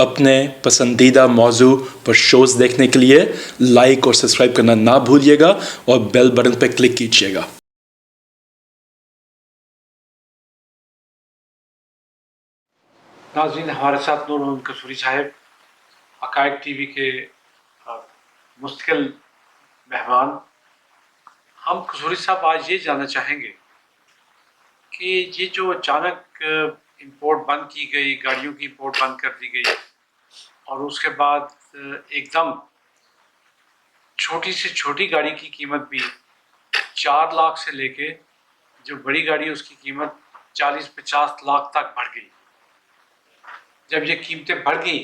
اپنے پسندیدہ موضوع پر شوز دیکھنے کے لیے لائک اور سبسکرائب کرنا نہ بھولیے گا اور بیل بٹن پہ کلک کیجیے گا۔ ناظرین، ہمارے ساتھ نور محمد قصوری صاحب حقائق ٹی وی کے مستقل مہمان۔ ہم قصوری صاحب آج یہ جاننا چاہیں گے کہ یہ جو اچانک امپورٹ بند کی گئی، گاڑیوں کی امپورٹ بند کر دی گئی اور اس کے بعد ایک دم چھوٹی سے چھوٹی گاڑی کی قیمت بھی 4 لاکھ سے لے کے جو بڑی گاڑی ہے اس کی قیمت 40-50 لاکھ تک بڑھ گئی۔ جب یہ قیمتیں بڑھ گئیں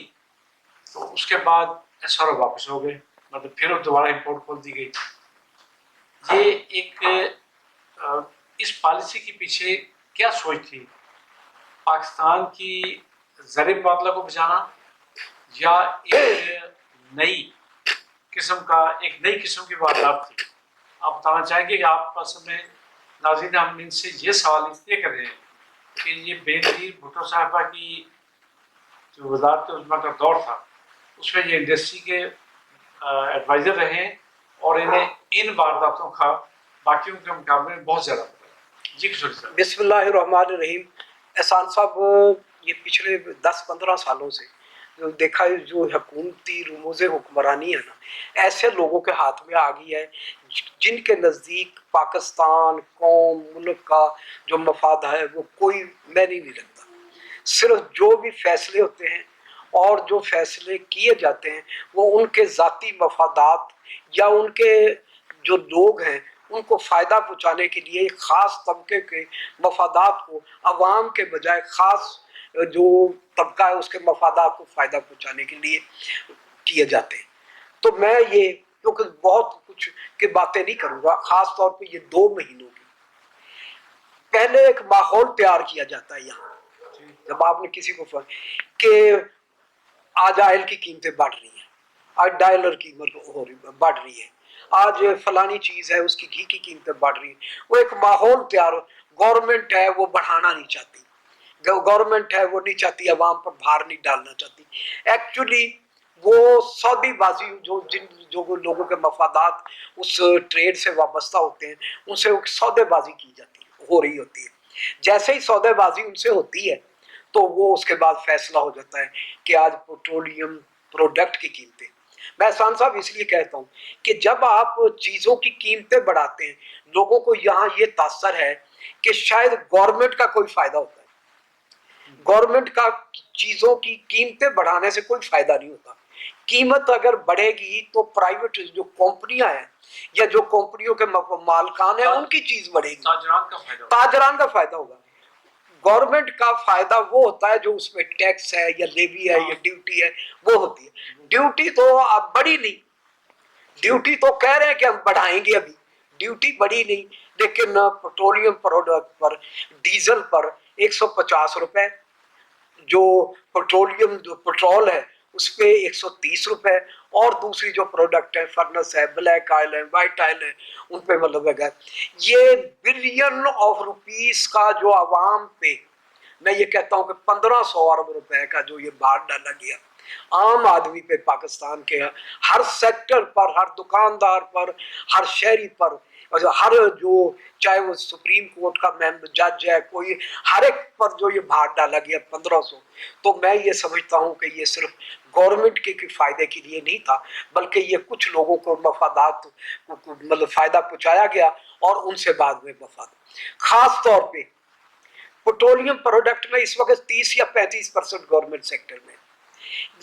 تو اس کے بعد ایس آر او واپس ہو گئے، مطلب پھر دوبارہ امپورٹ کھول دی گئی۔ یہ ایک اس پالیسی کے پیچھے کیا سوچ تھی؟ پاکستان کی زر مبادلہ کو بچانا یا ایک نئی قسم کی واردات تھی؟ آپ بتانا چاہیں گے کہ آپ اصل میں ناظرین ہم ان سے یہ سوال اس لیے کر رہے ہیں کہ یہ بے نظیر بھٹو صاحبہ کی جو وزارت عظمیٰ کا دور تھا اس میں یہ انڈسٹری کے ایڈوائزر رہے ہیں اور انہیں ان وارداتوں کا باقیوں کے مقابلے میں بہت زیادہ پتہ ہے۔ جی قصوری صاحب۔ بسم اللہ الرحمن الرحیم۔ احسان صاحب، یہ پچھلے 10-15 سالوں سے جو دیکھا ہے، جو حکومتی رموز حکمرانی ہے نا، ایسے لوگوں کے ہاتھ میں آ گئی ہے جن کے نزدیک پاکستان قوم ملک کا جو مفاد ہے وہ کوئی معنی نہیں رکھتا۔ صرف جو بھی فیصلے ہوتے ہیں اور جو فیصلے کیے جاتے ہیں وہ ان کے ذاتی مفادات یا ان کے جو لوگ ہیں ان کو فائدہ پہنچانے کے لیے خاص طبقے کے مفادات کو عوام کے بجائے خاص جو طبقہ ہے اس کے مفادات کو فائدہ پہنچانے کے لیے کیے جاتے ہیں۔ تو میں یہ کیونکہ بہت کچھ کی باتیں نہیں کروں گا، خاص طور پہ یہ 2 مہینوں کی پہلے ایک ماحول تیار کیا جاتا ہے یہاں، جب آپ نے کسی کو کہ آج آئل کی قیمتیں بڑھ رہی ہیں، آج ڈالر کی بڑھ رہی ہے، آج فلانی چیز ہے اس کی گھی کی قیمتیں بڑھ رہی ہیں۔ وہ ایک ماحول تیار، گورنمنٹ ہے وہ بڑھانا نہیں چاہتی، گورنمنٹ ہے وہ نہیں چاہتی، عوام پر بھار نہیں ڈالنا چاہتی۔ ایکچولی وہ سودی بازی جو لوگوں کے مفادات اس ٹریڈ سے وابستہ ہوتے ہیں ان سے سودے بازی کی جاتی ہے، ہو رہی ہوتی ہے۔ جیسے ہی سودے بازی ان سے ہوتی ہے تو وہ اس کے بعد فیصلہ ہو جاتا ہے کہ آج پیٹرولیم پروڈکٹ کی قیمتیں، میں احسان صاحب اس لیے کہتا ہوں کہ جب آپ چیزوں کی قیمتیں بڑھاتے ہیں لوگوں کو یہاں یہ تاثر ہے کہ شاید گورنمنٹ کا کوئی فائدہ ہوتا ہے۔ گورنمنٹ کا چیزوں کی قیمتیں بڑھانے سے کوئی فائدہ نہیں ہوتا۔ قیمت اگر بڑھے گی تو پرائیویٹ جو کمپنیاں ہیں یا جو کمپنیوں کے مالکان ہیں ان کی چیز بڑھے گی، تاجران کا فائدہ ہوگا۔ گورنمنٹ کا فائدہ وہ ہوتا ہے جو اس میں ٹیکس ہے یا لیوی ہے یا ڈیوٹی ہے وہ ہوتی ہے۔ ڈیوٹی تو اب بڑھی نہیں، ڈیوٹی تو کہہ رہے ہیں کہ ہم بڑھائیں گے، ابھی ڈیوٹی بڑھی نہیں، لیکن پیٹرولیم پروڈکٹ پر ڈیزل پر 150 روپے، جو پیٹرولیم جو پیٹرول ہے اس پہ 130 روپے، اور دوسری جو پروڈکٹ ہے فرنس ہے، بلیک آئل ہے، وائٹ آئل ہے، ان پہ مطلب ہے یہ بلین آف روپیز کا جو عوام پہ، میں یہ کہتا ہوں کہ 1500 ارب روپے کا جو یہ بار ڈالا گیا عام آدمی پہ، پاکستان کے ہر سیکٹر پر، ہر دکاندار پر، ہر شہری پر، ہر جو چاہے وہ سپریم کورٹ کا جج ہے کوئی، ہر ایک پر جو یہ بھار ڈالا گیا 1500، تو میں یہ سمجھتا ہوں کہ یہ صرف گورنمنٹ کے فائدے کے لیے نہیں تھا بلکہ یہ کچھ لوگوں کو مفادات مطلب فائدہ پہنچایا گیا اور ان سے بعد میں مفاد، خاص طور پہ پیٹرولیم پروڈکٹ میں اس وقت 30 یا 35% گورنمنٹ سیکٹر میں،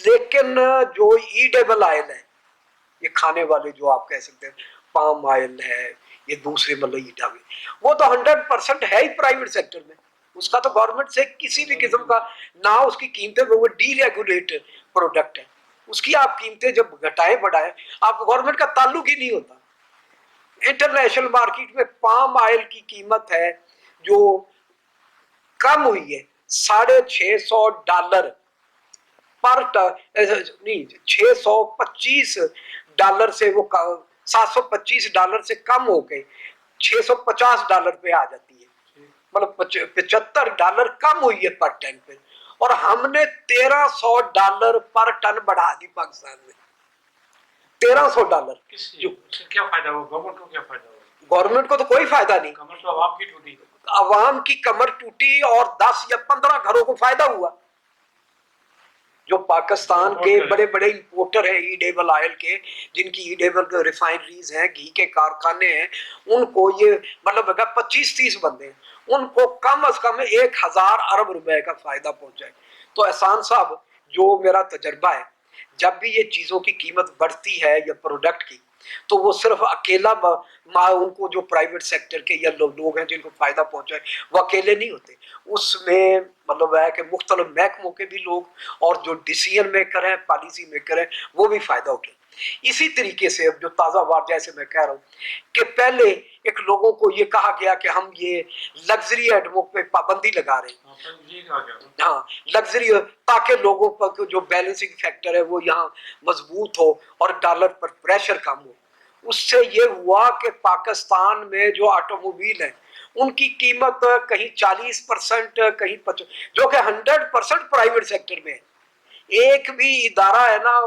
لیکن جو ایڈیبل آئل ہے، یہ کھانے والے جو آپ کہہ سکتے ہیں پام آئل ہے، یہ دوسرے مطلب وہ تو 100% ہے ہی پرائیویٹ سیکٹر میں، اس کا تو گورنمنٹ سے کسی بھی قسم کا نہ اس کی قیمتیں، وہ ڈی ریگولیٹ پروڈکٹ ہے، اس کی آپ قیمتیں جب گھٹائیں بڑھائیں آپ گورنمنٹ کا تعلق ہی نہیں ہوتا۔ انٹرنیشنل مارکیٹ میں پام آئل کی قیمت ہے جو کم ہوئی ہے $650 پر نہیں، $625 سے وہ $725 سے کم ہو کے $650 پہ آ جاتی ہے، مطلب $75 کم ہوئی ہے پر ٹین پہ، اور ہم نے $1300 پر ٹن بڑھا دی پاکستان میں, $1300. کس سے کیا فائدہ ہوا گورنمنٹ کو؟ کیا فائدہ ہوا؟ گورنمنٹ کو تو کوئی فائدہ نہیں, کمر تو عوام کی ٹوٹی. عوام کی کمر ٹوٹی اور 10 یا 15 گھروں کو فائدہ ہوا. جو پاکستان کے بڑے بڑے امپورٹر ہیں ایڈیبل آئل کے, جن کی ایڈیبل ریفائنریز ہیں, گھی کے کارخانے ہیں, ان کو یہ مطلب اگر 25-30 بندے ہیں, ان کو کم از کم 1000 ارب روپے کا فائدہ پہنچائے. تو احسان صاحب, جو میرا تجربہ ہے, جب بھی یہ چیزوں کی قیمت بڑھتی ہے یا پروڈکٹ کی, تو وہ صرف اکیلا ان کو جو پرائیویٹ سیکٹر کے یا لوگ ہیں جن کو فائدہ پہنچائے, وہ اکیلے نہیں ہوتے. اس میں مطلب ہے کہ مختلف محکموں کے بھی لوگ اور جو ڈیسیژن میکر ہیں, پالیسی میکر ہیں, وہ بھی فائدہ اٹھائیں. اسی طریقے سے اب جو تازہ وار جیسے میں کہہ رہا ہوں کہ پہلے ایک لوگوں کو یہ کہا گیا کہ ہم یہ لگژری ایٹموں پہ پابندی لگا رہے ہیں, ہاں لگژری, تاکہ لوگوں پر جو بیلنسنگ فیکٹر ہے وہ یہاں مضبوط ہو اور ڈالر پر پریشر کم ہو. اس سے یہ ہوا کہ پاکستان میں جو آٹو موبیل ہیں ان کی قیمت کہیں 40%, کہیں 50%, جو کہ 100% پرائیویٹ سیکٹر میں ہے. ایک بھی ادارہ ہے نا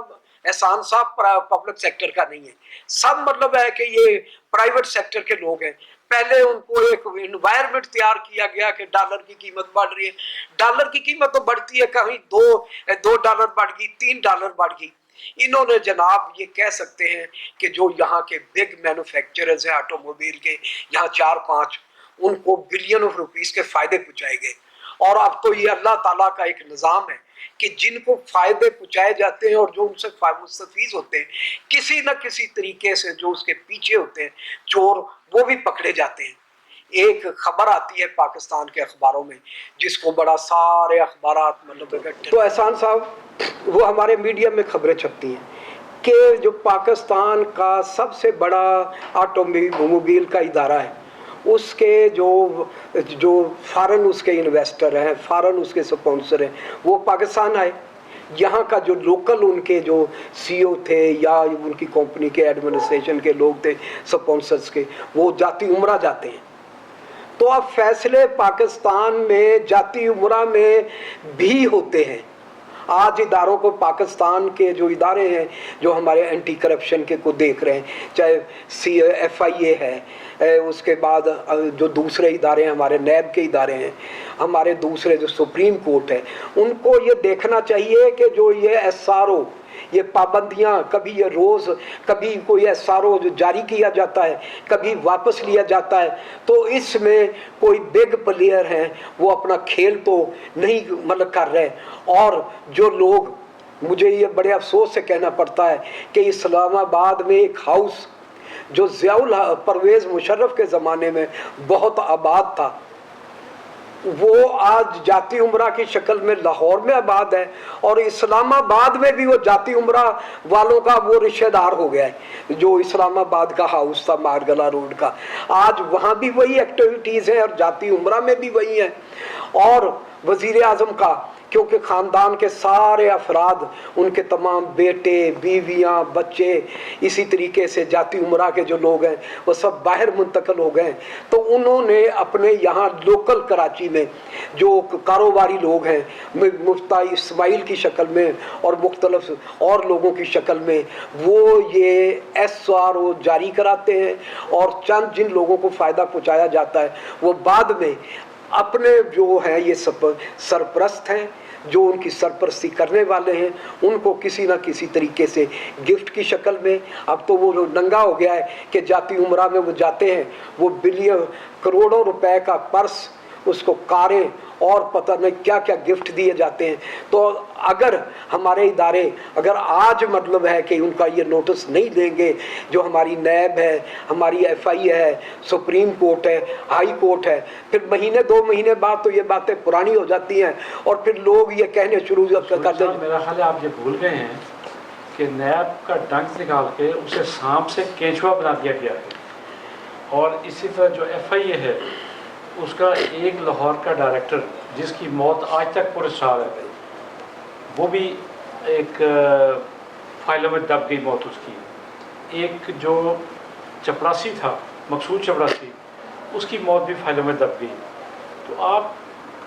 احسان صاحب پبلک سیکٹر کا نہیں ہے, سب مطلب ہے کہ یہ پرائیویٹ سیکٹر کے لوگ ہیں. پہلے ان کو ایک انوائرمنٹ تیار کیا گیا کہ ڈالر کی قیمت بڑھ رہی ہے, ڈالر کی قیمت تو بڑھتی ہے, کہیں $2 بڑھ گئی, $3 بڑھ گئی. انہوں نے جناب یہ کہہ سکتے ہیں کہ جو یہاں کے بگ مینوفیکچررز ہیں آٹو موبیل کے, یہاں 4-5, ان کو بلین آف روپیز کے فائدے پہنچائے گئے. اور اب تو یہ اللہ تعالیٰ کا ایک نظام ہے کہ جن کو فائدے پہنچائے جاتے ہیں اور جو ان سے مستفیض ہوتے ہیں, کسی نہ کسی طریقے سے جو اس کے پیچھے ہوتے ہیں چور, وہ بھی پکڑے جاتے ہیں. ایک خبر آتی ہے پاکستان کے اخباروں میں جس کو بڑا سارے اخبارات مطلب تو احسان صاحب وہ ہمارے میڈیا میں خبریں چھپتی ہیں کہ جو پاکستان کا سب سے بڑا آٹو موبیل کا ادارہ ہے, اس کے جو فارن اس کے انویسٹر ہیں, فارن اس کے سپانسر ہیں, وہ پاکستان آئے. یہاں کا جو لوکل ان کے جو سی او تھے یا ان کی کمپنی کے ایڈمنسٹریشن کے لوگ تھے سپانسرز کے, وہ جاتی عمرہ جاتے ہیں. تو اب فیصلے پاکستان میں جاتی عمرہ میں بھی ہوتے ہیں. آج اداروں کو, پاکستان کے جو ادارے ہیں جو ہمارے اینٹی کرپشن کے کو دیکھ رہے ہیں, چاہے FIA ہے, اس کے بعد جو دوسرے ادارے ہیں ہمارے نیب کے ادارے ہیں, ہمارے دوسرے جو سپریم کورٹ ہے, ان کو یہ دیکھنا چاہیے کہ جو یہ SRO, یہ پابندیاں, کبھی یہ روز, کبھی کوئی SRO جو جاری کیا جاتا ہے, کبھی واپس لیا جاتا ہے, تو اس میں کوئی بگ پلیئر ہیں وہ اپنا کھیل تو نہیں مطلب کر رہے. اور جو لوگ, مجھے یہ بڑے افسوس سے کہنا پڑتا ہے کہ اسلام آباد میں ایک ہاؤس جو ضیاء پرویز مشرف کے زمانے میں بہت آباد تھا, وہ آج جاتی عمرہ کی شکل میں لاہور میں آباد ہے, اور اسلام آباد میں بھی وہ جاتی عمرہ والوں کا وہ رشتہ دار ہو گیا ہے. جو اسلام آباد کا ہاؤس تھا مارگلا روڈ کا, آج وہاں بھی وہی ایکٹیویٹیز ہیں اور جاتی عمرہ میں بھی وہی ہیں. اور وزیر اعظم کا, کیونکہ خاندان کے سارے افراد, ان کے تمام بیٹے, بیویاں, بچے, اسی طریقے سے جاتی عمرہ کے جو لوگ ہیں وہ سب باہر منتقل ہو گئے. تو انہوں نے اپنے یہاں لوکل کراچی میں جو کاروباری لوگ ہیں, مفتی اسماعیل کی شکل میں اور مختلف اور لوگوں کی شکل میں, وہ یہ SRO جاری کراتے ہیں, اور چند جن لوگوں کو فائدہ پہنچایا جاتا ہے وہ بعد میں اپنے جو ہیں یہ سرپرست ہیں, جو ان کی سرپرستی کرنے والے ہیں, ان کو کسی نہ کسی طریقے سے گفٹ کی شکل میں. اب تو وہ ننگا ہو گیا ہے کہ جاتی عمرہ میں وہ جاتے ہیں, وہ بلین کروڑوں روپے کا پرس, اس کو کاریں اور پتہ نہیں کیا کیا گفٹ دیے جاتے ہیں. تو اگر ہمارے ادارے اگر آج مطلب ہے کہ ان کا یہ نوٹس نہیں دیں گے, جو ہماری نیب ہے, ہماری FIA ہے, سپریم کورٹ ہے, ہائی کورٹ ہے, پھر مہینے 2 مہینے بعد تو یہ باتیں پرانی ہو جاتی ہیں اور پھر لوگ یہ کہنے شروع کرتے ہیں. میرا خیال ہے آپ یہ بھول گئے ہیں کہ نیب کا ڈنک نکال کے اسے سانپ سے کیچوا بنا دیا گیا ہے. اور اسی طرح جو FIA ہے اس کا ایک لاہور کا ڈائریکٹر جس کی موت آج تک پراسرار ہے, وہ بھی ایک فائلوں میں دب گئی موت اس کی. ایک جو چپراسی تھا, مقصود چپراسی, اس کی موت بھی فائلوں میں دب گئی. تو آپ